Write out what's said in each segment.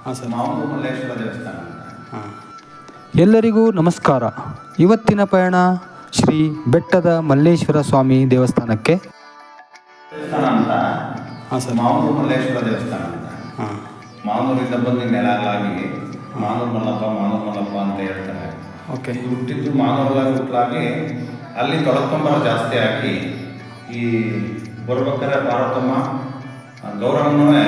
ಹಾಂ ಸರ್. ಮಾವನೂರು ಮಲ್ಲೇಶ್ವರ ದೇವಸ್ಥಾನ ಅಂತ. ಹಾಂ. ಎಲ್ಲರಿಗೂ ನಮಸ್ಕಾರ. ಇವತ್ತಿನ ಪಯಣ ಶ್ರೀ ಬೆಟ್ಟದ ಮಲ್ಲೇಶ್ವರ ಸ್ವಾಮಿ ದೇವಸ್ಥಾನಕ್ಕೆ. ದೇವಸ್ಥಾನ ಅಂತ. ಹಾಂ ಸರ್. ಮಾವನೂರು ಮಲ್ಲೇಶ್ವರ ದೇವಸ್ಥಾನ ಅಂತ. ಹಾಂ. ಮಾವನೂರಿಂದ ಬಂದು ನೆಲಗಳಾಗಿ ಮಾನೂರು ಮಲ್ಲಪ್ಪ ಅಂತ ಹೇಳ್ತಾರೆ. ಓಕೆ. ಹುಟ್ಟಿದ್ದು ಮಾನೂರಲ್ಲಿ ಹುಟ್ಟಲಾಗಿ ಅಲ್ಲಿ ತೊಳಕೊಂಬರ ಜಾಸ್ತಿ ಆಗಿ ಈ ಬರ್ಬೇಕಾದ್ರೆ ಪಾರ್ವತಮ್ಮ ಗೌರಮ್ಮನವೇ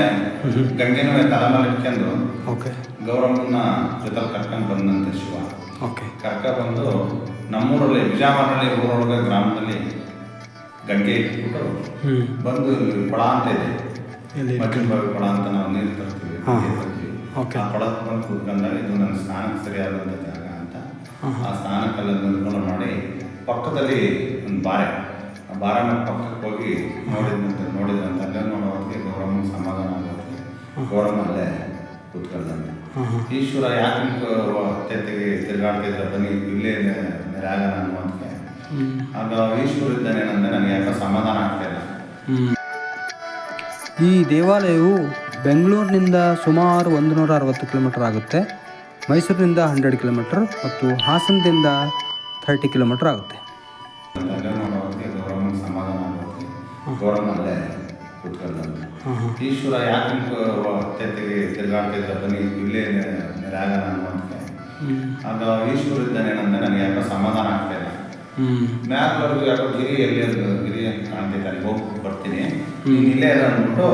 ಗಂಗೆನೂ ತಲೆ ಮೇಲೆ ಇಟ್ಕೊಂಡು ಓಕೆ. ಗೌರಮ್ಮನ ಜೊತೆಲಿ ಕರ್ಕೊಂಡು ಬಂದಂತೆ ಶಿವ. ಓಕೆ. ಬಂದು ನಮ್ಮೂರಲ್ಲಿ ವಿಜಯವಾಡಹಳ್ಳಿ ಊರೊಳಗೆ ಗ್ರಾಮದಲ್ಲಿ ಗಂಗೆ ಇಟ್ಬಿಟ್ಟು ಬಂದು ಕೊಳ ಅಂತ ಇದೆ, ಮಜ್ಜಿನ ಬಾವಿ ಕೊಳ ಅಂತ ನಾವು ನೀರು ತರ್ತೀವಿ. ಓಕೆ. ಆ ಕೊಳಕ್ಕೆ ಬಂದು ಕೂತ್ಕೊಂಡಾಗ ಇದು ನನ್ನ ಸ್ನಾನಕ್ಕೆ ಸರಿಯಾದಂಥ ಜಾಗ ಅಂತ ಆ ಸ್ನಾನಕ್ಕೆಲ್ಲ ನಿರ್ಮೂಲ ಮಾಡಿ ಪಕ್ಕದಲ್ಲಿ ಒಂದು ಬಾರೆ, ಆ ಬಾರನ ಪಕ್ಕಕ್ಕೆ ಹೋಗಿ ನೋಡಿದಂತೆ ಅಲ್ಲೇ ನೋಡೋದಕ್ಕೆ ಗೌರಮ್ಮ ಸಮಾಧಾನ ಆಗೋದಕ್ಕೆ ಗೌರಮ್ಮ ಅಲ್ಲೇ ಕೂತ್ಕೊಂಡಂತೆ. ಈಶ್ವರ ಯಾಕೆ ತೆತ್ತಿಗೆ ತಿರುಗಾಡ್ತಿದ್ರೆ ಬನ್ನಿ ಇಲ್ಲೇ ನೆರಾಗನ ಅನ್ನುವಂತೆ. ಆಗ ಈಶ್ವರ ಇದ್ದಾನೇನಂದ್ರೆ ನನಗೆ ಯಾಕೆ ಸಮಾಧಾನ ಆಗ್ತಾಯಿಲ್ಲ. ಈ ದೇವಾಲಯವು ಬೆಂಗಳೂರಿನಿಂದ ಸುಮಾರು 160 ಕಿಲೋಮೀಟರ್ ಆಗುತ್ತೆ, ಮೈಸೂರಿನಿಂದ 100 ಕಿಲೋಮೀಟರ್ ಮತ್ತು ಹಾಸನದಿಂದ 30 ಕಿಲೋಮೀಟರ್ ಆಗುತ್ತೆ. ಅಲ್ಲೇ ನೋಡೋದಕ್ಕೆ ಗೌರಮ್ಮ ಸಮಾಧಾನ ಆಗೋದಕ್ಕೆ ಗೌರಮ್ಮ ಅಲ್ಲೇ ಕೂತ್ಕೊಂಡಂತೆ. ಈಶ್ವರ ಯಾಕೆ ತೆತ್ತಿಗೆ ತಿರುಗಾಡ್ತಿದ್ರೆ ಬನ್ನಿ ಇಲ್ಲೇ ನೆರಾಗನ ಅನ್ನುವಂತೆ. ಆಗ ಈಶ್ವರ ಇದ್ದಾನೇನಂದ್ರೆ ನನಗೆ ಯಾಕೆ ಸಮಾಧಾನ ಆಗ್ತಾಯಿಲ್ಲ. ಮ್ಯಾಕ್ವರೆಗೂ ಯಾಕೋ ಗಿರಿ ಅಂತ ಕಾಣ್ತೈತೆ, ಅಲ್ಲಿ ಹೋಗಿ ಬರ್ತೀನಿ, ನೀನು ಇಲ್ಲೇ ಇಲ್ಲ ಅಂದ್ಬಿಟ್ಟು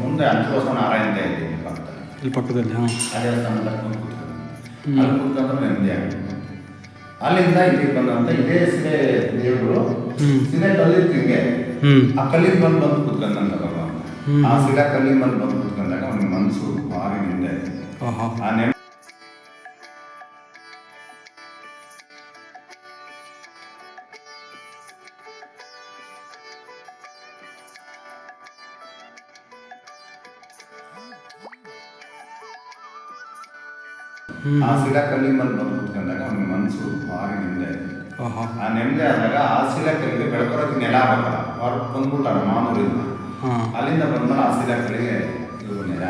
ಮುಂದೆ ಅಂಚುಬಸವ ನಾರಾಯಣ ಇದ್ದೀನಿ ಪಕ್ಕದಲ್ಲಿ. ಆ ದೇವಸ್ಥಾನದಲ್ಲಿ ಕೂತ್ಕೊಂಡು ಅಲ್ಲಿ ಕೂತ್ಕೊಂಡ್ರೆ ನೆಮ್ಮದಿ ಆಗುತ್ತೆ. ಅಲ್ಲಿಂದ ಇಲ್ಲಿಗೆ ಬಂದಂತ ಇದೇ ಸಿಲೆ ದೇವರು ಸಿಲೆ ಕಲ್ಲಿತ್ತು ಹಿಂಗೆ, ಆ ಕಲ್ಲಿಗೆ ಬಂದು ಕೂತ್ಕೊಂಡಂತ ಭಗವಂತ. ಆ ಸಿಲ ಕಲ್ಲಿಗೆ ಬಂದು ಕೂತ್ಕೊಂಡಾಗ ಅವನಿಗೆ ಮನಸ್ಸು ಭಾರಿ ನಿಂದೆ. ಆ ನೆಮ್ಮದಿ ಆ ಶಿಲಾ ಕಲ್ಲಿಗೆ ಬಂದು ಕೂತ್ಕೊಂಡಾಗ ಅವನಿಗೆ ಮನಸ್ಸು ಭಾರಿ ನೆಮ್ಮದಿ. ಆ ನೆಮ್ಮದಿ ಆದಾಗ ಆ ಶಿಲಾ ಕಲ್ಲಿಗೆ ಬೆಳಕೊರಕ್ಕೆ ನೆಲ ಆಗಲ್ಲ, ಹೊರಗೆ ಬಂದ್ಬಿಟ್ಟಾರ ಮಾನೂರಿಂದ. ಅಲ್ಲಿಂದ ಬಂದ್ಮೇಲೆ ಆ ಶಿಲಾ ಕಲ್ಲಿಗೆ ಇವರು ನೆಲ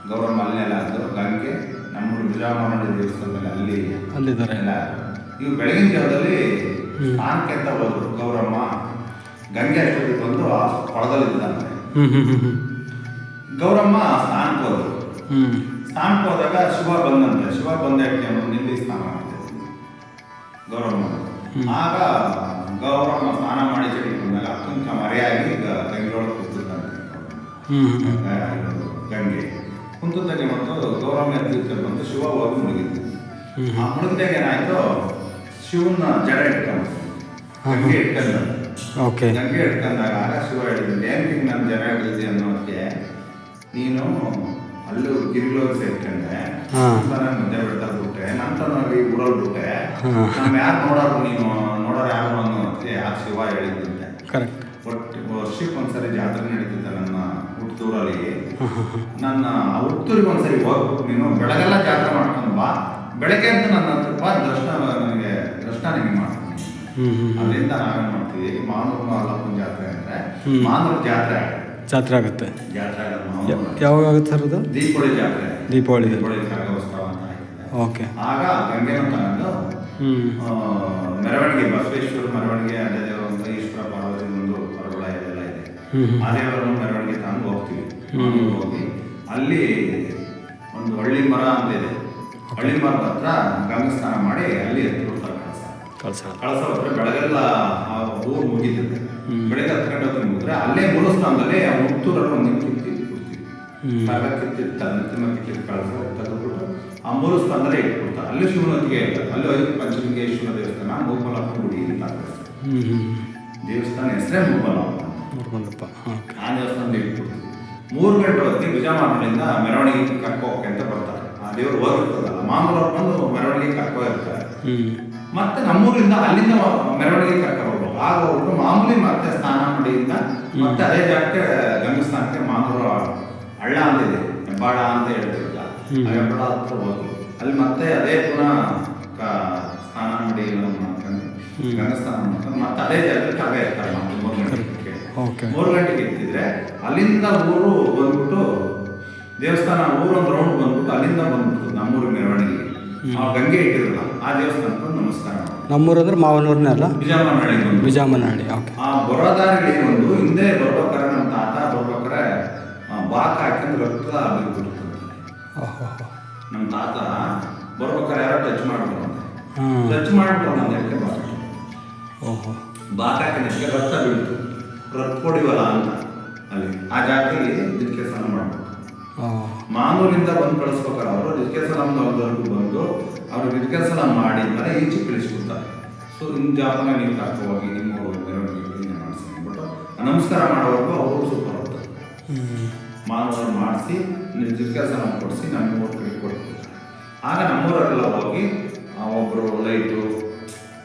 ಗೌರಮ್ಮ ಅಲ್ಲಿ ನೆಲ ಆದ್ರು. ಗಂಗೆ ನಮ್ಮೂರು ವಿಜಯವಾಡಹಳ್ಳಿ ದೇವಸ್ಥಾನದಲ್ಲಿ ಅಲ್ಲಿದ್ದಾರೆ ನೆಲ. ಇವು ಬೆಳಗಿನ ಜಾವದಲ್ಲಿ ಸ್ನಾನಕ್ಕೆ ಅಂತ ಹೋದ್ರು. ಗೌರಮ್ಮ ಗಂಗೆ ಅಷ್ಟೊತ್ತಿಗೆ ಬಂದು ಆ ಕೊಳದಲ್ಲಿ ಇದ್ದಂತೆ. ಗೌರಮ್ಮ ಸ್ನಾನಕ್ಕೆ ಹೋದ್ರು. ಸ್ನಾನಕ್ಕೆ ಹೋದಾಗ ಶಿವ ಬಂದಂತೆ. ಶಿವ ಬಂದಕ್ಕೆ ನಿಲ್ಲಿ ಸ್ನಾನ ಮಾಡ್ತಿದ್ದೆ ಗೌರಮ್ಮ. ಆಗ ಗೌರಮ್ಮ ಸ್ನಾನ ಮಾಡಿ ಚಳಿ ಬಂದಾಗ ಅತ್ಯಂತ ಮರೆಯಾಗಿ ಗಂಗೆಯೊಳಗೆ ಕೂತಿದ್ದಂತೆ. ಗಂಗೆ ಕುಂತದ್ದಾಗೆ ಮತ್ತು ಗೌರಮ್ಮ ಎತ್ತಿರ್ತಾರೆ ಬಂದು ಶಿವ ಹೋಗಿ ಮುಳುಗಿದ್ದು. ಆ ಮುಳುಗಿದಾಗ ಏನಾಯ್ತು, ಶಿವನ ಜಡ ಇಟ್ಕೊಂಡು ಗಂಗೆ ಇಟ್ಕೊಂಡ. ಗಂಗೆ ಇಟ್ಕೊಂಡಾಗ ಆಗ ಶಿವ ಹೇಳಿದ್ರು, ಏನಕ್ಕೆ ನಾನು ಜಡ ಹಿಡಿದಿ ಅನ್ನೋದಕ್ಕೆ, ನೀನು ಅಲ್ಲೂ ಗಿರಿಲೋಗಿ ಸೇರ್ಕೊಂಡೆ, ಮುದ್ದೆ ಬಿಡ್ತಾ ಬಿಟ್ಟೆ, ನಂತರ ಈ ಊರಲ್ಲಿ ಬಿಟ್ಟೆ, ನಮ್ಮ ಯಾರು ನೋಡೋರು, ನೀನು ನೋಡೋರು ಯಾರು ಅನ್ನೋದಕ್ಕೆ ಆ ಶಿವ ಹೇಳಿದ್ದಂತೆ. ಒಟ್ಟು ವರ್ಷಕ್ಕೆ ಒಂದ್ಸರಿ ಜಾತ್ರೆ ನಡೀತಿದ್ದೆ ನನ್ನ ಹುಟ್ಟೂರಲ್ಲಿ. ನನ್ನ ಹುಟ್ಟೂರಿಗೆ ಒಂದ್ಸರಿ ಹೋಗ್ಬಿಟ್ಟು ನೀನು ಬೆಳಗೆಲ್ಲ ಜಾತ್ರೆ ಮಾಡ್ಕೊಂಡು ಬಾ, ಬೆಳಗ್ಗೆ ಅಂತ ನನ್ನ ಹತ್ರ ಬಾ, ದರ್ಶನ ನಿಮಗೆ ಮಾಡ್ತೀನಿ. ಅದರಿಂದ ನಾವೇನು ಮಾಡ್ತೀವಿ, ಮಾನೂರು ಮಲ್ಲಪ್ಪನ ಜಾತ್ರೆ ಅಂದರೆ ಮಾನೂರು ಜಾತ್ರೆ ಆಗುತ್ತೆ. ಯಾವಾಗ ಆಗುತ್ತೆ ಸರ್ ಅದು? ದೀಪಾವಳಿ ಕರಗೋತ್ಸವ ಅಂತ ಆಗಿದೆ. ಓಕೆ. ಆಗ ಗಂಗೆನ ತಗೊಂಡು ಮೆರವಣಿಗೆ, ಬಸವೇಶ್ವರ ಮೆರವಣಿಗೆ, ಅಡ್ಡ ದೇವರು ಅಂತ ಈಶ್ವರ ಪಾರ್ವತಿ ಒಂದು ಪರಗೊಳ ಇದೆಲ್ಲ ಇದೆ. ಆ ದೇವರನ್ನು ಮೆರವಣಿಗೆ ತಗೊಂಡು ಹೋಗ್ತೀವಿ. ಹೋಗಿ ಅಲ್ಲಿ ಒಂದು ಹಳ್ಳಿ ಮರ ಅಂತ ಇದೆ. ಹಳ್ಳಿ ಮರದ ಹತ್ರ ಗಂಗೆ ಸ್ನಾನ ಮಾಡಿ ಅಲ್ಲಿ ಎತ್ತಿಬಿಡ್ತಾರೆ ಕಳಸ ಹತ್ರ. ಬೆಳಗೆಲ್ಲ ಆ ಊರು ಮುಗಿತದೆ. ಬೆಳಗ್ಗೆ 10 ಗಂಟೆ ಹೊತ್ತು ಮುಗಿದ್ರೆ ಅಲ್ಲೇ ಮೂಲಸ್ಥಾನದಲ್ಲಿ ಆ ಮುತ್ತೂರಲ್ಲಿ ಒಂದು ಕಿತ್ತಿ ಕಳಸ ತೆಗೆದ್ಬಿಟ್ಟು ಆ ಮೂಲಸ್ಥಾನದಲ್ಲೇ ಇಟ್ಬಿಡ್ತಾರೆ. ಅಲ್ಲಿ ಶಿವನೊತ್ತಿಗೆ ಇರ್ತಾರೆ. ಅಲ್ಲಿ 5 ಪಂಚಲಿಂಗೇಶ್ವರ ದೇವಸ್ಥಾನ, ಮೂರ್ಮಲ್ಲಪ್ಪ ಗುಡಿ ಅಂತ ದೇವಸ್ಥಾನ ಹೆಸರೇ ಮೂರ್ಮಲ್ಲಪ್ಪ. ಆ ದೇವಸ್ಥಾನದಲ್ಲಿ ಇಟ್ಬಿಡ್ತೀವಿ. 3 ಗಂಟೆ ಹೊತ್ತಿಗೆ ವಿಜಯವಾಡಹಳ್ಳಿಯಿಂದ ಮೆರವಣಿಗೆ ಕರ್ಕೋಕೆ ಅಂತ ಬರ್ತಾರೆ. ಆ ದೇವರು ಹೋಗಿರ್ತದಲ್ಲ, ಮಾಮೂಲವ್ರು ಬಂದು ಮೆರವಣಿಗೆ ಕರ್ಕೋಗಿರ್ತಾರೆ. ಮತ್ತೆ ನಮ್ಮೂರಿಂದ ಅಲ್ಲಿಂದ ಮೆರವಣಿಗೆ ಕರ್ಕೊಂಡು ಆಗ ಹೋಗ್ಬಿಟ್ಟು ಮಾಮೂಲಿ ಮತ್ತೆ ಸ್ನಾನ ಮಾಡಿಯಿಂದ ಮತ್ತೆ ಅದೇ ಜಾಗಕ್ಕೆ ಗಂಗೆ ಸ್ನಾನಕ್ಕೆ ಮಾಮೂಲು ಹಳ್ಳ ಅಂತಿದೆ, ಹೆಬ್ಬಾಳ ಅಂತ ಹೇಳ್ತಿರಲ್ಲ, ಆ ಹೆಬ್ಬಾಳ ಹತ್ರ ಹೋಗಿ ಅಲ್ಲಿ ಮತ್ತೆ ಅದೇ ಪುನಃ ಸ್ನಾನ ಮಾಡಿ ಮಾಡ್ಕೊಂಡು ಗಂಗೆ ಸ್ನಾನ ಮಾಡ್ಕೊಂಡು ಮತ್ತೆ ಅದೇ ಜಾಗಕ್ಕೆ ಅವೇ ಇರ್ತಾರೆ. 3 ಗಂಟೆಗೆ ಇರ್ತಿದ್ರೆ ಅಲ್ಲಿಂದ ಊರು ಬಂದ್ಬಿಟ್ಟು ದೇವಸ್ಥಾನ ಊರೊಂದು ರೌಂಡ್ ಬಂದ್ಬಿಟ್ಟು ಅಲ್ಲಿಂದ ಆ ಗಂಗೆ ಇಟ್ಟಿರಲ್ಲ ಆ ದೇವಸ್ಥಾನಕ್ಕೆ ಒಂದು ನಮಸ್ಕಾರ ಮಾಡೋದು. ನಮ್ಮೂರು ಅಂದ್ರೆ ಮಾವನೂರನೇ ಅಲ್ಲ, ಬಿಜಾಮನಹಳ್ಳಿ ಒಂದು. ಬಿಜಾಮನಹಳ್ಳಿ. ಓಕೆ. ಆ ಬರೋದಾರಿಲಿ ಒಂದು ಹಿಂದೆ ಬರ್ಬೇಕಾರೆ ನಮ್ಮ ತಾತ ಬರ್ಬೇಕಾರೆ ಬಾಕ್ ಹಾಕಿದ್ರೆ ರಕ್ತ ಬಿದ್ದುಬಿಡ್ತದೆ. ಓಹೋ. ನಮ್ಮ ತಾತ ಬರ್ಬೇಕಾರೆ ಯಾರೋ ಟಚ್ ಮಾಡ್ಬಿಟ್ಟು ಹಾಂ. ಟಚ್ ಮಾಡ್ಬಿಟ್ಟು ನನ್ನ ಎಕ್ಕೆ ಬಾಕ್ ಓಹೋ. ಬಾಕ್ ಹಾಕಿದಕ್ಕೆ ರಕ್ತ ಬೀಳ್ತು. ರಕ್ತ ಕೊಡಿವಲ್ಲ ಅಂತ ಅಲ್ಲಿ ಆ ಜಾಗದಲ್ಲಿ ಇದಕ್ಕೆ ಸ್ನಾನ ಮಾಡ್ಬೇಕು. ಮಾನೂರಿಂದ ಬಂದು ಕಳಿಸ್ಬೇಕಾರೆ ಅವರು ರಿಜ್ಕೆಸಲಾಂವರೆಗೂ ಬಂದು ಅವರು ರಿಜ್ಕೆಸಲಾಂ ಮಾಡಿದ್ಮೇಲೆ ಈಚೆ ಕಳಿಸ್ಬಿಡ್ತಾರೆ. ಸೊ ನಿಮ್ಮ ಜಾತನ ನೀವು ಕರ್ಕೊ ಹೋಗಿ ನಿಮ್ಮವರು ಮೆರವಣಿಗೆ ಮಾಡಿಸಿ ಅಂದ್ಬಿಟ್ಟು ನಮಸ್ಕಾರ ಮಾಡೋವರೆಗೂ ಅವರು ಸೂಪರ್ ಹೋಗ್ತಾರೆ. ಮಾನವರು ಮಾಡಿಸಿ ರಿಜ್ಕೆಸಲಾಂ ಕೊಡಿಸಿ ನಮ್ಮ ಊರ ಕಡೆ ಕೊಟ್ಬಿಡ್ತಾರೆ. ಆಗ ನಮ್ಮೂರವರೆಲ್ಲ ಹೋಗಿ ಒಬ್ಬರು ಲೈಟು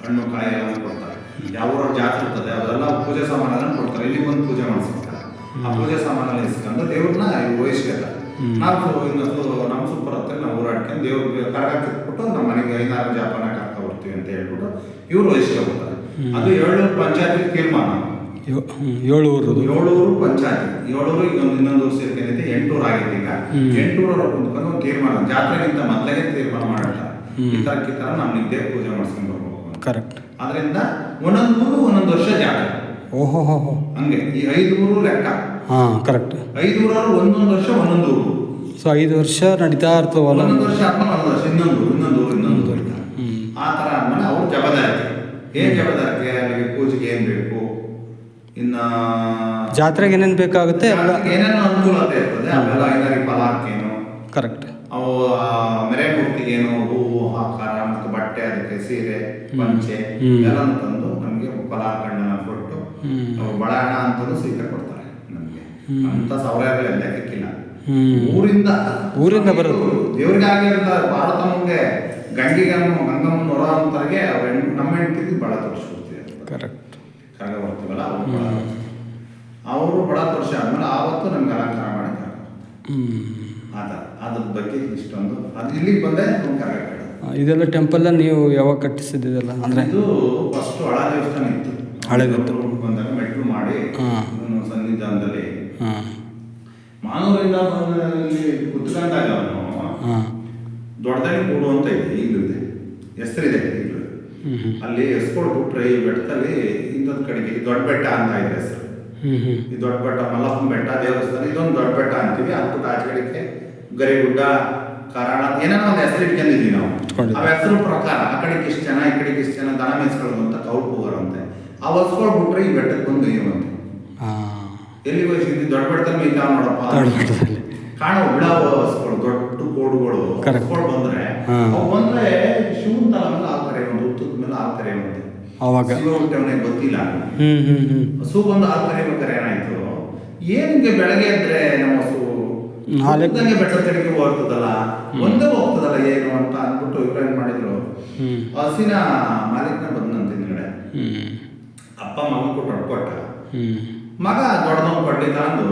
ಹಣ್ಣು ಕಾಯಿ ಎಲ್ಲ ಕೊಡ್ತಾರೆ. ಯಾವ ಊರ ಜಾತ್ರೆ ಇರ್ತದೆ ಅದೆಲ್ಲ ಪೂಜೆ ಸಾಮಾನೆಲ್ಲ ಕೊಡ್ತಾರೆ. ಇಲ್ಲಿ ಬಂದು ಪೂಜೆ ಮಾಡಿಸ್ತಾರೆ. ಆ ಪೂಜೆ ಸಾಮಾನೆಲ್ಲ ಇಸ್ಕೊಂಡು ದೇವ್ರನ್ನ ವಹಿಸ್ಕೊತಾರೆ. ನಾವು ಇನ್ನೊಂದು ನಮ್ಮ ಸೂಪರ್ ಹತ್ರ ನಾವು ಊರಾಡ್ಕೊಂಡು ದೇವ್ರಿಗೆ ಕರಗ ಕಿತ್ಬಿಟ್ಟು ನಮ್ಮ ಮನೆಗೆ 5-6 ಜಾಪನ ಕರ್ಕೊ ಬರ್ತೀವಿ ಅಂತ ಹೇಳ್ಬಿಟ್ಟು ಇವರು ವಹಿಸ್ಕೊಳ್ತಾರೆ. ಅದು 7 ಪಂಚಾಯತಿ ತೀರ್ಮಾನ. 7 ಊರು ಪಂಚಾಯತಿ 7 ಊರು ಈಗ ಇನ್ನೊಂದು ಊರು ಸೇರ್ಕೊಂಡೈತೆ 8 ಊರು ಆಗಿದೆ. ಈಗ 8 ಊರವ್ರು ಕುಂತ್ಕೊಂಡು ಒಂದು ತೀರ್ಮಾನ ಜಾತ್ರೆಗಿಂತ ಮೊದಲಾಗೆ ತೀರ್ಮಾನ ಮಾಡಿರ್ತಾರೆ. ಈ ಥರ ನಮ್ಗೆ ದೇವ್ರ ಪೂಜೆ ಮಾಡಿಸ್ಕೊಂಡು ಬರ್ಬೇಕು. ಕರೆಕ್ಟ್. ಅದರಿಂದ ಒಂದೊಂದು ಊರು ಒಂದೊಂದು ವರ್ಷ ಜಾತ್ರೆ. ಓಹೋ. ಹಂಗೆ ಈ 5 ಊರು ಲೆಕ್ಕ. ಹಾಂ, ಕರೆಕ್ಟ್. 5 ಊರವರು ಒಂದೊಂದು ವರ್ಷ ಒಂದೊಂದು ಊರು. ಸೊ 5 ವರ್ಷ ನಡೀತಾ ಇರ್ತವಲ್ಲ. ಒಂದೊಂದು ವರ್ಷ ಆದ್ಮೇಲೆ ಒಂದು ವರ್ಷ ಇನ್ನೊಂದು ಊರು. ಆ ಥರ ಆದ್ಮೇಲೆ ಅವ್ರ ಜವಾಬ್ದಾರಿಕೆ ಏನು ಜವಾಬ್ದಾರಿಕೆ ಅಲ್ಲಿಗೆ ಪೂಜೆಗೆ ಏನು ಬೇಕು, ಇನ್ನು ಜಾತ್ರೆಗೆ ಏನೇನು ಬೇಕಾಗುತ್ತೆ ಎಲ್ಲ ಏನೇನೋ ಅನುಕೂಲತೆ ಇರ್ತದೆ. ಅವೆಲ್ಲ ಐನಾರಿ ಪಲಾರ್ಕೇನು ಕರೆಕ್ಟ್. ಅವು ಮೆರೆ ಮೂರ್ತಿಗೇನು ಹೂವು ಆಕಾರ ಮತ್ತು ಬಟ್ಟೆ ಅದಕ್ಕೆ ಸೀರೆ ಪಂಚೆ ಎಲ್ಲನೂ ತಂದು ನಮಗೆ ಪಲಾರ್ಕಣ್ಣನ ಕೊಟ್ಟು ಅವ್ರು ಬಡ ಹಣ ಅಂತಲೂ ಸಹಿತ ಕೊಡ್ತಾರೆ ನಮಗೆ. ಅಂತ ಸಾವಿರಾರು ಲೆಕ್ಕಕ್ಕಿಲ್ಲ. ಊರಿಂದ ಬರೋದು ದೇವ್ರಿಗೆ ಆಗಿರೋ ಭಾರತ ಮುಂದೆ ಗಂಗಮ್ಮನ ಹೊರ ಅಂತಾಗೆ ನಮ್ಮ ಹೆಂಡತಿಗೆ ಬಡ ತೋರಿಸ್ಕೊಡ್ತೀವಿ. ಕರೆಕ್ಟ್. ಕರಗ ಬರ್ತೀವಲ್ಲ ಅವರು ಬಡ ತೋರಿಸಿ ಆದ್ಮೇಲೆ ಆವತ್ತು ನಮ್ಗೆ ಅಲಂಕಾರ ಮಾಡಿದ್ದಾರೆ. ಅದ್ರ ಬಗ್ಗೆ ಇಷ್ಟೊಂದು ಅದು ಇಲ್ಲಿಗೆ ಬಂದೆ ಕರಗ. ಇದೆಲ್ಲ ಟೆಂಪಲ್ ನೀವು ಯಾವಾಗ ಕಟ್ಟಿಸಿದ್ದೆಲ್ಲ ಅಂದ್ರೆ ಇದು ಫಸ್ಟ್ ಹಳ ದೇವಸ್ಥಾನ ಇತ್ತು. ಹಳೆದಿತ್ತು. ಬಂದಾಗ ಮೆಟ್ಲು ಮಾಡಿ ಸನ್ನಿಧಾನದಲ್ಲಿ ಮಾನೂರಿಂದ ಕುತ್ಕೊಂಡಾಗ ಅವನು ದೊಡ್ಡದಾಗಿ ಕೂಡು ಅಂತ ಇದೆ. ಈಗಲೂ ಇದೆ, ಹೆಸರಿದೆ ಈಗಲೂ. ಅಲ್ಲಿ ಎಸ್ಕೊಡ್ಬಿಟ್ರೆ ಈ ಬೆಟ್ಟದಲ್ಲಿ ಇನ್ನೊಂದು ಕಡೆಗೆ ದೊಡ್ಡ ಬೆಟ್ಟ ಅಂತ ಇದೆ ಹೆಸರು. ಈ ದೊಡ್ಡ ಬೆಟ್ಟ ಮಲ್ಲಪ್ಪನ ಬೆಟ್ಟ ದೇವಸ್ಥಾನ ಇದೊಂದು ದೊಡ್ಡ ಬೆಟ್ಟ ಅಂತೀವಿ. ಅದ್ಬಿಟ್ಟು ಆಚೆ ಕಡೆಗೆ ಗರಿಗುಡ್ಡ ಕಾರಣ ಏನೇನೋ ಒಂದು ಹೆಸರು ಇಟ್ಕೊಂಡಿದ್ವಿ ನಾವು. ಆ ಹೆಸರು ಪ್ರಕಾರ ಆ ಕಡೆಗೆ ಇಷ್ಟು ಜನ ಈ ಕಡೆಗೆ ಇಷ್ಟು ಜನ ದನ ಮೇಯಿಸ್ಕೊಳ್ಳೋದು ಅಂತ ಕೌಟ್ ಹೋಗೋರಂತೆ. ಆ ಹೊಸ್ಕೊಳ್ಬಿಟ್ರೆ ಈ ಬೆಟ್ಟಕ್ಕೆ ಬಂದು ಮೇಯುವಂತೆ. ಎಲ್ಲಿ ವಯಸ್ಸಿಂದ ದೊಡ್ಡ ಬೆಟ್ಟದಲ್ಲಿ ಮೇಯ್ತಾವ ನೋಡಪ್ಪ ಕಾಣೋ ಬಿಡಾವ ಹೊಸ್ಗಳು ದೊಡ್ಡ ಕೋಡುಗಳು ಹೊಸ್ಗಳು ಬಂದ್ರೆ ಅವು ಬಂದ್ರೆ ಶಿವನ್ ತಲ ಮೇಲೆ ಆಗ್ತಾರೆ. ಒಂದು ಉತ್ತದ ಮೇಲೆ ಆಗ್ತಾರೆ ಮತ್ತೆ ಅವಾಗ ಶಿವ ಹುಟ್ಟವನಿಗೆ ಗೊತ್ತಿಲ್ಲ. ಹಸು ಬಂದು ಆಗ್ತಾರೆ ಬೇಕಾರೆ ಏನಾಯ್ತು ಏನಿಗೆ ಬೆಳಗ್ಗೆ ಅಂದ್ರೆ ನಮ್ಮ ಹಸು ಹಾಲಿಗೆ ಬೆಟ್ಟ ಕಡೆಗೆ ಹೋಗ್ತದಲ್ಲ ಒಂದೇ ಹೋಗ್ತದಲ್ಲ ಏನು ಅಂತ ಅಂದ್ಬಿಟ್ಟು ಇವ್ರು ಏನ್ ಮಾಡಿದ್ರು ಹಸಿನ ಮಾಲೀಕನ ಬಂದಂತ ಹಿಂದ್ಗಡೆ ಅಪ್ಪ ಮಗನ ಕೊಟ್ಟು ಕೊಟ್ಟ. ಮಗ ದೊಡ್ಡದವ್ನು ಕೊಡ್ಲಿ ತಂದು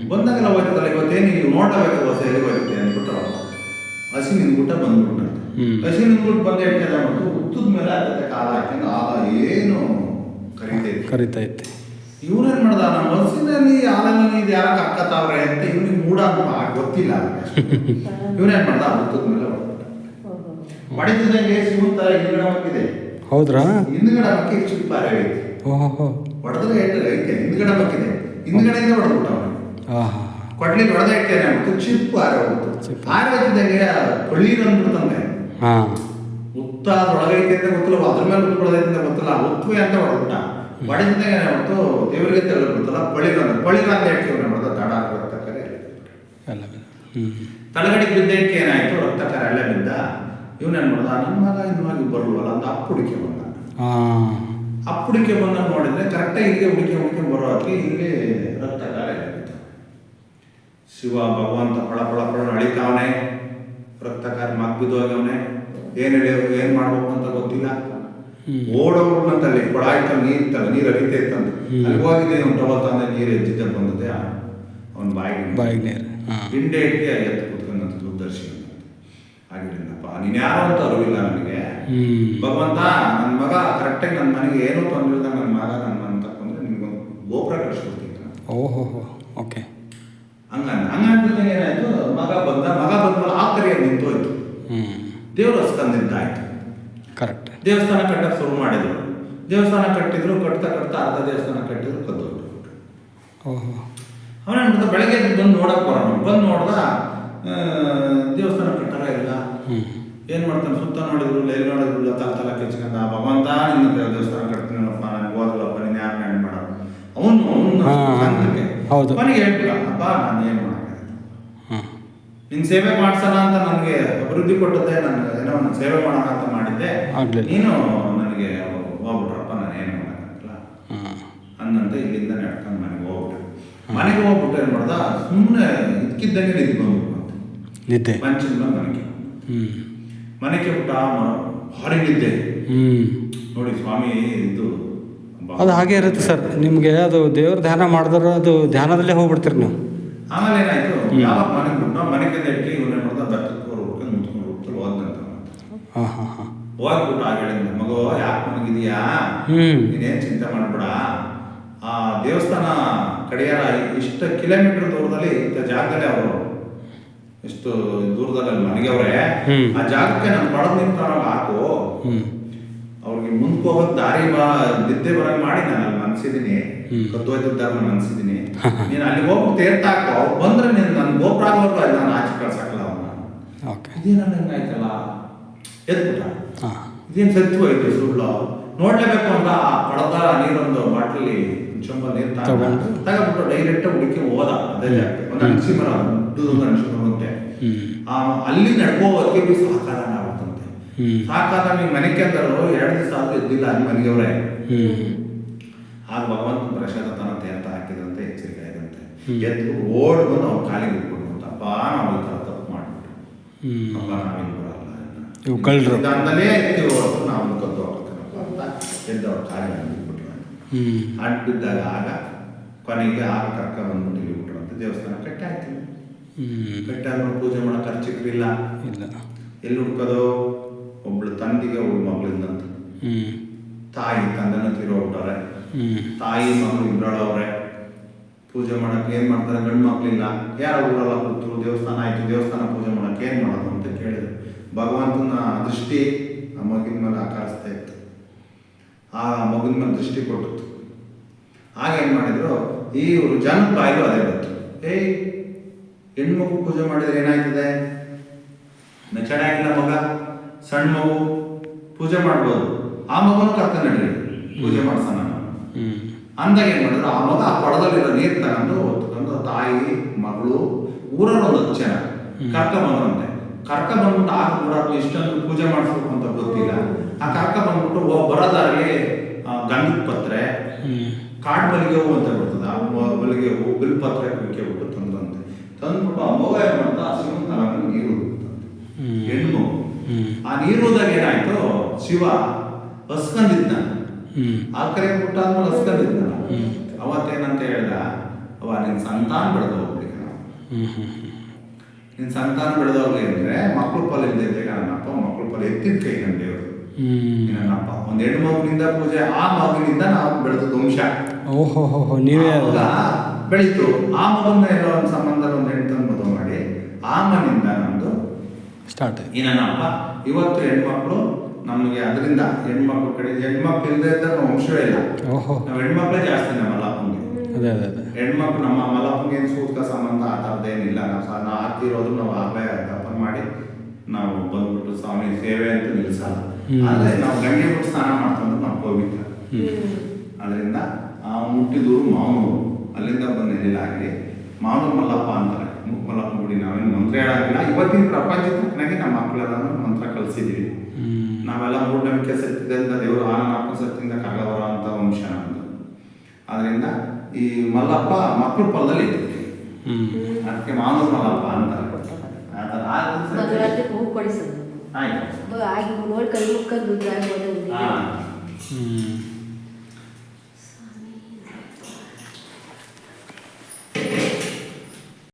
ಬಂದಾಗೆಲ್ಲ ಹೋಗ್ತದಲ್ಲ ಇವತ್ತೇನು ನೀವು ನೋಡಬೇಕು ಹೊಸ ಎಲ್ಲಿ ಹೋಗುತ್ತೆ ಅಂದ್ಬಿಟ್ಟು ಹಸಿ ನಿಂದ್ಬಿಟ್ಟ ಬಂದ್ಬಿಟ್ಟ. ಹಸಿ ನಿಂದ್ಬಿಟ್ಟು ಬಂದು ಹೇಳ್ತೇನೆ ಮತ್ತು ಉತ್ತದ ಮೇಲೆ ಆಗ್ತದೆ ಕಾಲ ಹಾಕ್ಯಂಡು ಆಗ ಏನು ಕರಿತೈತೆ. ಇವ್ರೇನ್ ಮಾಡ್ದ ನಮ್ಮ ಹಸಿನಲ್ಲಿ ಹಾಲಲ್ಲಿ ಇದು ಯಾರ ಕಕ್ಕತಾವ್ರೆ ಅಂತ ಇವ್ನಿಗೆ ಮೂಡ ಗೊತ್ತಿಲ್ಲ. ಇವ್ರೇನ್ ಮಾಡ್ದ ಉತ್ತದ ಮೇಲೆ ಹೊಡಿತಿದ್ದಂಗೆ ಶಿವನ್ ತರ ಹಿಂದ್ಗಡೆ ಮಕ್ಕಿದೆ. ಹೌದ್ರಾ? ಹಿಂದ್ಗಡೆ ಮಕ್ಕಿ ಚಿಪ್ಪಾರೆ ಐತಿ. ಹೊಡೆದ್ರೆ ಐತೆ ಹಿಂದ್ಗಡೆ ಮಕ್ಕಿದೆ. ಹಿಂದ್ಗಡೆಯಿಂದ ಹೊಡೆದ್ಬಿಟ್ಟ ಅವನು. ಕೊಡ್ಲಿ ಹೊಡೆದ ಇಟ್ಟೇನೆ ಅಂದ್ಬಿಟ್ಟು ಚಿಪ್ಪು ಆರೆ ಹೋಗ್ಬಿಟ್ಟು ಆರೆ ಹೋಗ್ತಿದ್ದಂಗೆ ಕೊಳ್ಳೀರು ಅಂದ್ಬಿಡ್ತಂದೆ. ಉತ್ತ ಅದೊಳಗೈತೆ ಅಂತ ಗೊತ್ತಿಲ್ಲ, ಅದ್ರ ಮೇಲೆ ಉತ್ಕೊಳ್ಳೋದೈತೆ ಅಂತ ಗೊತ್ತಿಲ್ಲ. ಉತ್ವೆ ಅಂತ ಹೊಡೆದ್ಬಿಟ್ಟ. ಹೊಡೆದಿದ್ದಾಗ ಏನಾಗ್ಬಿಟ್ಟು ದೇವರಿಗೆ ತೆಗೆದ್ಬಿಡ್ತಲ್ಲ ಪಳಿರ ಅಂತ ಹೇಳ್ತೀವಿ ನಾವು. ದಡ ರಕ್ತಕರೆ ತಳಗಡೆಗೆ ಬಿದ್ದ ಇಟ್ಕೆ ಏನಾಯ್ತು ರಕ್ತಕರೆ ಎಲ್ಲ ಬಿದ್ದ. ಇವನೇನ್ ಮಾಡ್ದ ನನ್ನ ಮಗ ಇನ್ನವಾಗಿ ಬರುವಲ್ಲ ಅಂತ ಅಪ್ಪುಡಿಕೆ ಬಂದ. ಅಪ್ಪುಡಿಕೆ ಬಂದ ನೋಡಿದ್ರೆ ಕರೆಕ್ಟಾಗಿ ಹೀಗೆ ಹುಡುಕಿ ಬರೋಕ್ಕೆ ಹೀಗೆ ರಕ್ತಕಾರ ಶಿವ ಭಗವಂತ ಫಳ ಫಳ ಫಳ ಅಳಿತಾವನೆ. ರಕ್ತಕಾರ ಮಗ್ ಬಿದ್ದೋಗವನೆ. ಏನ್ ಮಾಡ್ಬೇಕು ಅಂತ ಗೊತ್ತಿಲ್ಲ. ಓಡೋಗ್ಬಿಟ್ಟಂತಲ್ಲಿ ಕೊಡ ಆಯ್ತಲ್ಲ ನೀರು ಹರಿತಾ ಇತ್ತಂತ ಅಲ್ಲಿ ಹೋಗಿದೆ. ಅವ್ನು ಟವಲ್ ತಂದೆ ನೀರು ಎಜ್ಜಿದ್ದ ಬಂದದೆ ಅವನ ಬಾಯಿಗೆ ನೀರು ಹಿಂಡೆ ಇಟ್ಟಿಗೆ ಎತ್ತು ಕುತ್ಕೊಂಡಂತ ದುರ್ದರ್ಶಿ ಆಗಿಲ್ಲಪ್ಪ ನೀನು ಯಾರು ಅಂತ ಅರಿವಿಲ್ಲ ನನಗೆ. ಭಗವಂತ ನನ್ನ ಮಗ ಕರೆಕ್ಟಾಗಿ ನನ್ನ ಮನೆಗೆ ಏನೂ ತೊಂದರೆ ಇಲ್ಲ. ನನ್ನ ಮಗ ನನ್ನ ತಕೊಂಡ್ರೆ ನಿಮ್ಗೊಂದು ಗೋಪುರ ಕಳಿಸ್ಕೊಡ್ತೀನಿ. ಓಹೋ ಓಕೆ. ಹಂಗಂದ್ರೆ ಏನಾಯ್ತು ಮಗ ಬಂದ್ಮೇಲೆ ಆ ಕರಿಯ ನಿಂತೋಯ್ತು. ದೇವರು ಹೊಸ್ಕಂದಿದ್ದಾಯ್ತು. ಕರೆಕ್ಟ್. ದೇವಸ್ಥಾನ ಕಟ್ಟಕ್ಕೆ ಶುರು ಮಾಡಿದ್ರು. ದೇವಸ್ಥಾನ ಕಟ್ಟಿದ್ರು, ಕಟ್ತಾ ಅರ್ಧ ದೇವಸ್ಥಾನ ಕಟ್ಟಿದ್ರು, ಕದ್ದೋಗ್ಬಿಟ್ರು. ಓಹೋ. ಅವನ ಬೆಳಗ್ಗೆ ಬಂದು ನೋಡಕ್ಕೆ ಬರೋಣ, ಬಂದು ನೋಡ್ದ ದೇವಸ್ಥಾನ ಕಟ್ಟರ ಇಲ್ಲ. ಏನು ಮಾಡ್ತಾನೆ, ಸುತ್ತ ನೋಡಿದ್ರು, ಎಲ್ಲಿ ನೋಡಿದ್ರು, ತಲ ಕೆಚ್ಕೊಂಡ, ಭಗವಂತ ನಿನ್ನ ದೇವಸ್ಥಾನ ಕಟ್ತೀನಪ್ಪ, ನನಗೆ ಹೋದ್ರಲ್ಲಪ್ಪ, ನೀನು ಯಾರು ನೆನ್ಪು ಮಾಡೋದು. ಹೌದು. ಅವನಿಗೆ ಹೇಳ್ಬಿಡ, ಅಪ್ಪ ನಾನು ಏನು ಮಾಡೋದು, ನಿನ್ನ ಸೇವೆ ಮಾಡ್ಸೋಣ ಅಂತ ನನಗೆ ಅಭಿವೃದ್ಧಿ ಕೊಟ್ಟದ್ದೆ, ನನಗೆ ಏನೋ ನಾನು ಸೇವೆ ಮಾಡೋಣ ಅಂತ ಮಾಡಿದ್ದೆ, ನೀನು ನನಗೆ ಹೋಗ್ಬಿಟ್ರಪ್ಪ, ನಾನು ಏನು ಮಾಡೋಕ್ಕಾಗಲ್ಲ ಅನ್ನಂತೆ ಇಲ್ಲಿಂದ ನಡ್ಕೊಂಡು ಮನೆಗೆ ಹೋಗ್ಬಿಟ್ಟು ಏನು ಮಾಡ್ದ, ಸುಮ್ಮನೆ ಇದ್ಕಿದ್ದಂಗೆ ನಿದ್ದೆ ಬಂದ್ಬಿಟ್ಟು ನಿದ್ದೆ ಪಂಚಿನ ಮನೆಗೆ ಬಿಟ್ಟ ಭಾರಿ ನಿದ್ದೆ. ನೋಡಿ ಸ್ವಾಮಿ, ಇದು ಅದು ಹಾಗೆ ಇರುತ್ತೆ ಸರ್. ನಿಮಗೆ ಅದು ದೇವ್ರ ಧ್ಯಾನ ಮಾಡಿದ್ರೆ ಅದು ಧ್ಯಾನದಲ್ಲೇ ಹೋಗ್ಬಿಡ್ತೀರಿ ನೀವು. ಆಮೇಲೆ ಏನಾಯ್ತು, ಯಾವಾಗ ಮನೆಗೆ ಬಿಟ್ಟು ಮನೆಗೆ ಇಟ್ಟು ಇವನ್ನೇ ಮಾಡ್ದ, ಬೆಟ್ಟಕ್ಕೆ ಹುಡ್ಕೊಂಡು ಮುಚ್ಕೊಂಡು ಹೋಗ್ತಾರೆ ಹೋದಂತ. ಹೋಗ್ಬಿಟ್ಟು ಆಗ ಹೇಳಿದ, ಮಗು ಯಾಕೆ ಮನಗಿದೀಯಾ, ನೀನೇನು ಚಿಂತೆ ಮಾಡ್ಬೇಡ, ಆ ದೇವಸ್ಥಾನ ಕಡೆಯಾರ ಇಷ್ಟು ಕಿಲೋಮೀಟರ್ ದೂರದಲ್ಲಿ ಇಂಥ ಜಾಗದಲ್ಲಿ ಅವರು ಎಷ್ಟು ದೂರದಲ್ಲಿ ಮನೆಗೆವ್ರೆ, ಆ ಜಾಗಕ್ಕೆ ನಾನು ಪಡೆದು ನಿಂತಾವಾಗ ಹಾಕು, ಅವ್ರಿಗೆ ಮುಂದಕ್ಕೆ ಹೋಗೋದು ದಾರಿ ನಿದ್ದೆ ಬರಂಗ್ ಮಾಡಿ ನಾನು ಅಲ್ಲಿ ಮನ್ಸಿದ್ದೀನಿ, ಕದ್ದೋಯ್ತಿದ್ದಾರೆ ನಾನು ಅನ್ಸಿದ್ದೀನಿ, ನೀನು ಅಲ್ಲಿ ಹೋಗಿ ತೇರ್ತಾಕೋ, ಅವ್ರು ಬಂದ್ರೆ ನೀನು ನನ್ನ ಗೋಪುರ ಆಗೋರ್ಗು ಅಲ್ಲಿ ನಾನು ಆಚೆ ಕಳ್ಸಕ್ಕಲ್ಲ ಅವ್ರನ್ನ. ಇದೇನ ಹೆಂಗಾಯ್ತಲ್ಲ, ಎದ್ಬಿಟ್ಟ, ಇದೇನು ಸತ್ವ ಐತೆ ಸುಳ್ಳು, ನೋಡ್ಲೇಬೇಕು ಅಂತ ಆ ಪಡೆದ ನೀರೊಂದು ಬಾಟ್ಲಿ ಚೊಂಬ ನೀರು ತಗೊಂಡ್ಬಿಟ್ಟು ಡೈರೆಕ್ಟ್ ಹುಡುಕಿ ಹೋದ. ಅದೇ ಒಂದು ಅಣಸಿ ಮರ, ದೊಡ್ಡದೊಂದು ಅಣಸಿ ಮರ ಅಂತೆ, ಅಲ್ಲಿ ನಡ್ಕೋದಕ್ಕೆ ಬಿ ಸಾಕಾದ ಆಗುತ್ತಂತೆ. ಸಾಕಾದ ನೀವು ಮನೆಗೆ ಅಂದರು 2 ದಿವಸ ಆದ್ರೂ ಎದ್ದಿಲ್ಲ ಅಲ್ಲಿ ಮನೆಗೆವ್ರೆ. ಆಗ ಭಗವಂತ ಪ್ರಸಾದ ತನ ತೇರ್ತ ಹಾಕಿದಂತೆ ಎಚ್ಚರಿಕೆ ಆದಂತೆ ಎದ್ದು ಓಡ್ ಬಂದು ಅವ್ರ ಕಾಲಿಗೆ ಇಟ್ಕೊಂಡು, ಅಪ್ಪ ನಾವು ಈ ಥರ ತಪ್ಪು ಮಾಡ್ಬಿಟ್ಟು, ಅಪ್ಪ ನಾವೇನು ಬರಲ್ಲ, ದಾನದಲ್ಲೇ ಎತ್ತೀವಿ ಹೊರತು ನಾವು ಕದ್ದು ಹೋಗ್ಬೇಕಪ್ಪ ಅಂತ ಎದ್ದು ಅವ್ರ ಕಾಲಿಗೆ ಅಂದ್ಬಿಟ್ರು. ಅಂಟಿದ್ದಾಗ ಆಗ ಕೊನೆಗೆ ಆಗ ಕರ್ಕ ಬಂದ್ಬಿಟ್ಟು ಇಲ್ಲಿ ಬಿಟ್ರು ಅಂತ ದೇವಸ್ಥಾನ ಕಟ್ಟಾಯ್ತು. ಕಟ್ಟಾದ್ರೂ ಪೂಜೆ ಮಾಡೋ ಖರ್ಚಿಕ್ರಿಲ್ಲ, ಎಲ್ಲಿ ಹುಡ್ಕೋದು, ಒಬ್ಳು ತಂದಿಗೆ ಒಬ್ಬಳು ಮಗಳಿಂದಂತ, ತಾಯಿ ತಂದೆನ ತೀರೋಗ್ಬಿಟ್ಟವ್ರೆ, ತಾಯಿ ಮಗಳು ಇಬ್ಬರವ್ರೆ, ಪೂಜೆ ಮಾಡಕ್ಕೆ ಏನ್ ಮಾಡ್ತಾರೆ, ಗಂಡು ಮಕ್ಳಿಲ್ಲ, ಯಾರು ಊರೆಲ್ಲ ಕೂತರು, ದೇವಸ್ಥಾನ ಆಯ್ತು, ದೇವಸ್ಥಾನ ಪೂಜೆ ಮಾಡಕ್ಕೆ ಏನ್ ಮಾಡೋದು ಅಂತ ಕೇಳಿದ್ರು. ಭಗವಂತನ ದೃಷ್ಟಿ ಆ ಮಗಿನ ಮೇಲೆ ಆಕರಿಸ್ತಾ ಇತ್ತು, ಆ ಮಗಿನ ಮೇಲೆ ದೃಷ್ಟಿ ಕೊಟ್ಟಿತ್ತು. ಆಗ ಏನ್ ಮಾಡಿದ್ರು, ಈ ಜನ ಬಾಯಿಲು ಅದೇ ಬಂತು, ಹೆಣ್ಮಗು ಪೂಜೆ ಮಾಡಿದ್ರೆ ಏನಾಯ್ತದೆ, ನೆಚಡೆ ಆಗಿಲ್ಲ ಮಗ, ಸಣ್ಣ ಮಗು ಪೂಜೆ ಮಾಡ್ಬೋದು, ಆ ಮಗನ ಕರ್ಕೊಂಡು ನಡ್ರಿ ಪೂಜೆ ಮಾಡ್ಸೋಣ ಅಂದಾಗ ಏನ್ ಮಾಡಿದ್ರು, ಆ ಮಗ ಆ ಕೊಡದಲ್ಲಿರೋ ನೀರು ತಗೊಂಡು ಹೊತ್ಕೊಂಡು ತಾಯಿ ಮಗಳು ಊರಲ್ಲಿ ಒಂದು 10 ಜನ ಕರ್ಕ ಬಂದ್ರಂತೆ. ಕರ್ಕ ಬಂದ್ಬಿಟ್ಟು ಆಗ ಕೂಡ ಇಷ್ಟೊಂದು ಪೂಜೆ ಮಾಡಿಸ್ಬೇಕು ಅಂತ ಗೊತ್ತಿಲ್ಲ, ಆ ಕರ್ಕ ಬಂದ್ಬಿಟ್ಟು ಬರೋದಾರಲ್ಲಿ ಗಂಧದ ಪತ್ರೆ, ಕಾಡು ಮಲ್ಲಿಗೆ ಹೂವು ಅಂತ ಬರ್ತದೆ, ಆ ಮಲ್ಲಿಗೆ ಹೂವು ಬಿಲ್ಪತ್ರೆ ಕುಂಕೆ ಬಿಟ್ಟು ತಂದ್ರಂತೆ. ತಂದ್ಬಿಟ್ಟು ಆ ಮಗ ಏನ್ ಮಾಡ್ತಾ, ಶಿವನ ತಲೆ ನೀರು ಹೆಣ್ಣು, ಆ ನೀರುದಾಗ ಏನಾಯ್ತು, ಶಿವ ಹಸ್ಕಂದಿದ್ನ, ಆ ಕರೆ ಬಿಟ್ಟಾದ್ಮೇಲೆ ಹಸ್ಕಂದಿದ್ನ. ಅವತ್ತೇನಂತ ಹೇಳ್ದ, ಅವ ನಿನ್ ಸಂತಾನ ಬೆಳೆದ ಹೋಗ್ಲಿ, ನಿನ್ ಸಂತಾನ ಬೆಳೆದವ್ರಿಗೆ ಅಂದ್ರೆ ಮಕ್ಕಳು ಫಲ ಇಲ್ದಿದ್ದೆ ನನ್ನಪ್ಪ, ಮಕ್ಕಳು ಫಲ ಎತ್ತಿದ ಕೈ ನನ್ನ ದೇವರು ನನ್ನಪ್ಪ. ಒಂದು ಹೆಣ್ಣು ಮಗುವಿನಿಂದ ಪೂಜೆ, ಆ ಮಗುವಿನಿಂದ ನಾವು ಬೆಳೆದ ವಂಶ ನೀವೇ ಬೆಳೀತು. ಆ ಮಗನ ಏನೋ ಒಂದು ಸಂಬಂಧ ಒಂದು ಹೆಣ್ಣು ತಂದು ಮದುವೆ ಮಾಡಿ ಆ ಮನೆಯಿಂದ ನಮ್ದು ಸ್ಟಾರ್ಟ್. ಈ ನನ್ನಪ್ಪ ಇವತ್ತು ಹೆಣ್ಮಕ್ಳು ನಮಗೆ ಅದರಿಂದ ಹೆಣ್ಮಕ್ಳು ಕಡೆ, ಹೆಣ್ಮಕ್ಳು ಇಲ್ಲದೆ ಇದ್ದರೆ ವಂಶವೇ ಇಲ್ಲ. ನಾವು ಹೆಣ್ಮಕ್ಳೇ ಜಾಸ್ತಿ ನಮ್ಮ ಮಲ್ಲಪ್ಪಂಗೆ. ಹೆಣ್ಮಕ್ಳು ನಮ್ಮ ಮಲ್ಲಪ್ಪಂಗೆ ಏನು ಸೂತ್ಕ ಸಂಬಂಧ ಆ ಥರದ್ದೇನಿಲ್ಲ. ನಾವು ಆಗ್ತಿರೋದು ನಾವು ಆಗಲೇ ದಪ್ಪನ ಮಾಡಿ ನಾವು ಬಂದ್ಬಿಟ್ಟು ಸ್ವಾಮಿ ಸೇವೆ ಅಂತ ನಿಲ್ಲಿಸಲ್ಲ. ಆದರೆ ನಾವು ಗಂಗೆ ಬಿಟ್ಟು ಸ್ನಾನ ಮಾಡ್ಕೊಂಡು ನಾವು ಪವಿತ್ರ. ಅದರಿಂದ ಆ ಮುಟ್ಟಿದೂರು ಮಾವನೂರು, ಅಲ್ಲಿಂದ ಬಂದು ನೆಲೆಯಾಗಲಿ ಮಾವನೂರು ಮಲ್ಲಪ್ಪ ಅಂತಾರೆ. ಮಲ್ಲಪ್ಪ ಗುಡಿ ನಾವೇನು ಮಂತ್ರ ಹೇಳಾಗಿಲ್ಲ. ಇವತ್ತಿನ ಪ್ರಪಂಚದ ತಕ್ಕನಾಗಿ ನಮ್ಮ ಮಕ್ಕಳೆಲ್ಲ ಮಂತ್ರ ಕಲಿಸಿದ್ದೀವಿ. ನಾವೆಲ್ಲ ಮೂಢನಂಬಿಕೆ ಸತ್ತಿದ್ದರಿಂದ ದೇವರು ಆನನಾಪ ಸತ್ತಿಂದ ಕಗವರ ಅಂತ ವಂಶ ನಮ್ಮದು. ಅದರಿಂದ ಈ ಮಲ್ಲಪ್ಪ ಮಕ್ಕಳ ಫಲದಲ್ಲಿ ಇರ್ತದೆ, ಅದಕ್ಕೆ ಮಾವನೂರು ಮಲ್ಲಪ್ಪ ಅಂತಾರೆ. ಆಯ್ತು